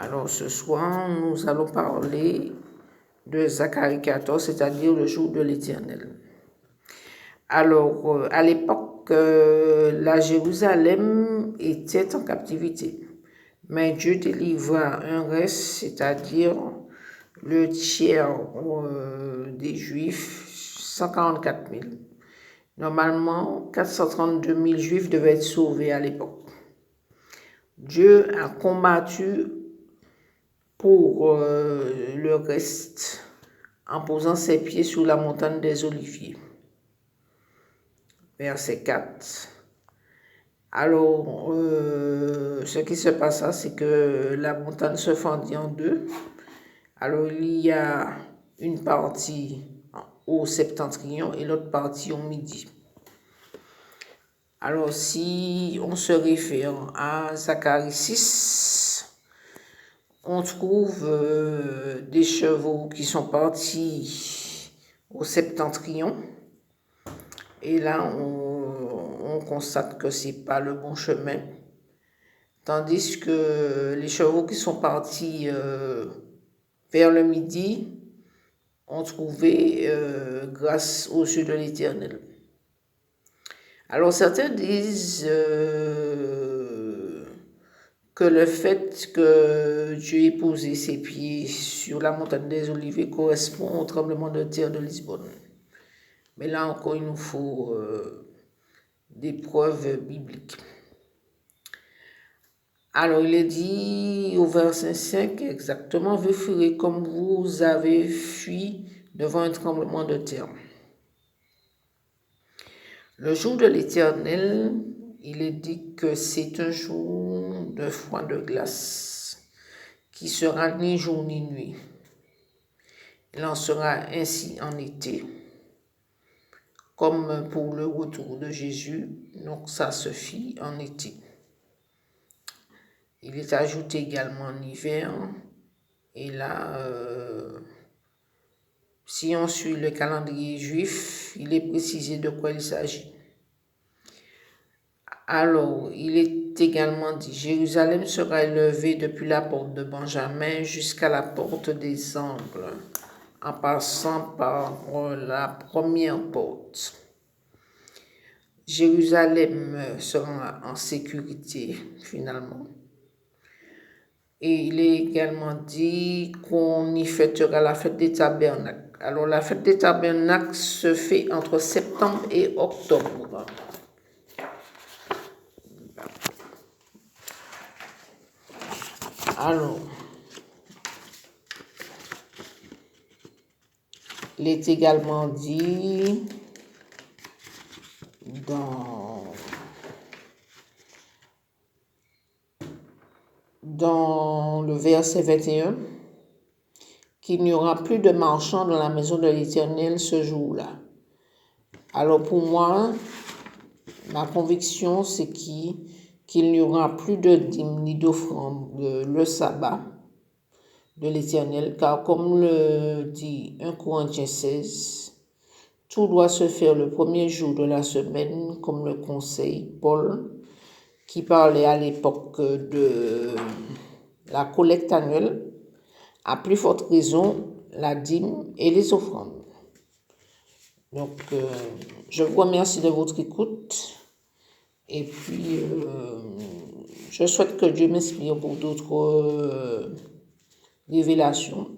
Alors ce soir, nous allons parler de Zacharie 14, c'est-à-dire le jour de l'Éternel. Alors, à l'époque, la Jérusalem était en captivité, mais Dieu délivra un reste, c'est-à-dire le tiers des Juifs, 144 000. Normalement, 432 000 Juifs devaient être sauvés à l'époque. Dieu a combattu pour le reste en posant ses pieds sur la montagne des Oliviers. Verset 4. Alors, ce qui se passa, c'est que la montagne se fendit en deux. Alors, il y a une partie au septentrion et l'autre partie au midi. Alors, si on se réfère à Zacharie 6, on trouve des chevaux qui sont partis au septentrion. Et là, on constate que ce n'est pas le bon chemin. Tandis que les chevaux qui sont partis vers le midi ont trouvé grâce aux yeux de l'Éternel. Alors certains disent que le fait que Dieu ait posé ses pieds sur la montagne des Oliviers correspond au tremblement de terre de Lisbonne. Mais là encore, il nous faut des preuves bibliques. Alors, il est dit au verset 5 exactement, « Vous ferez comme vous avez fui devant un tremblement de terre. » Le jour de l'Éternel, il est dit que c'est un jour de froid de glace, qui sera ni jour ni nuit. Il en sera ainsi en été, comme pour le retour de Jésus, donc ça se fit en été. Il est ajouté également en hiver, et là, si on suit le calendrier juif, il est précisé de quoi il s'agit. Alors, il est également dit, Jérusalem sera élevée depuis la porte de Benjamin jusqu'à la porte des Angles, en passant par la première porte. Jérusalem sera en sécurité, finalement. Et il est également dit qu'on y fêtera la fête des tabernacles. Alors, la fête des tabernacles se fait entre septembre et octobre. Alors, il est également dit dans le verset 21 qu'il n'y aura plus de marchands dans la maison de l'Éternel ce jour-là. Alors pour moi, ma conviction, c'est qu'il n'y aura plus de dîmes ni d'offrandes le sabbat de l'Éternel, car comme le dit 1 Corinthiens 16, tout doit se faire le premier jour de la semaine, comme le conseille Paul, qui parlait à l'époque de la collecte annuelle, à plus forte raison la dîme et les offrandes. Donc, je vous remercie de votre écoute et puis je souhaite que Dieu m'inspire pour d'autres révélations.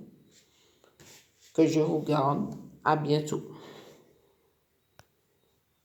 Que je vous garde. À bientôt.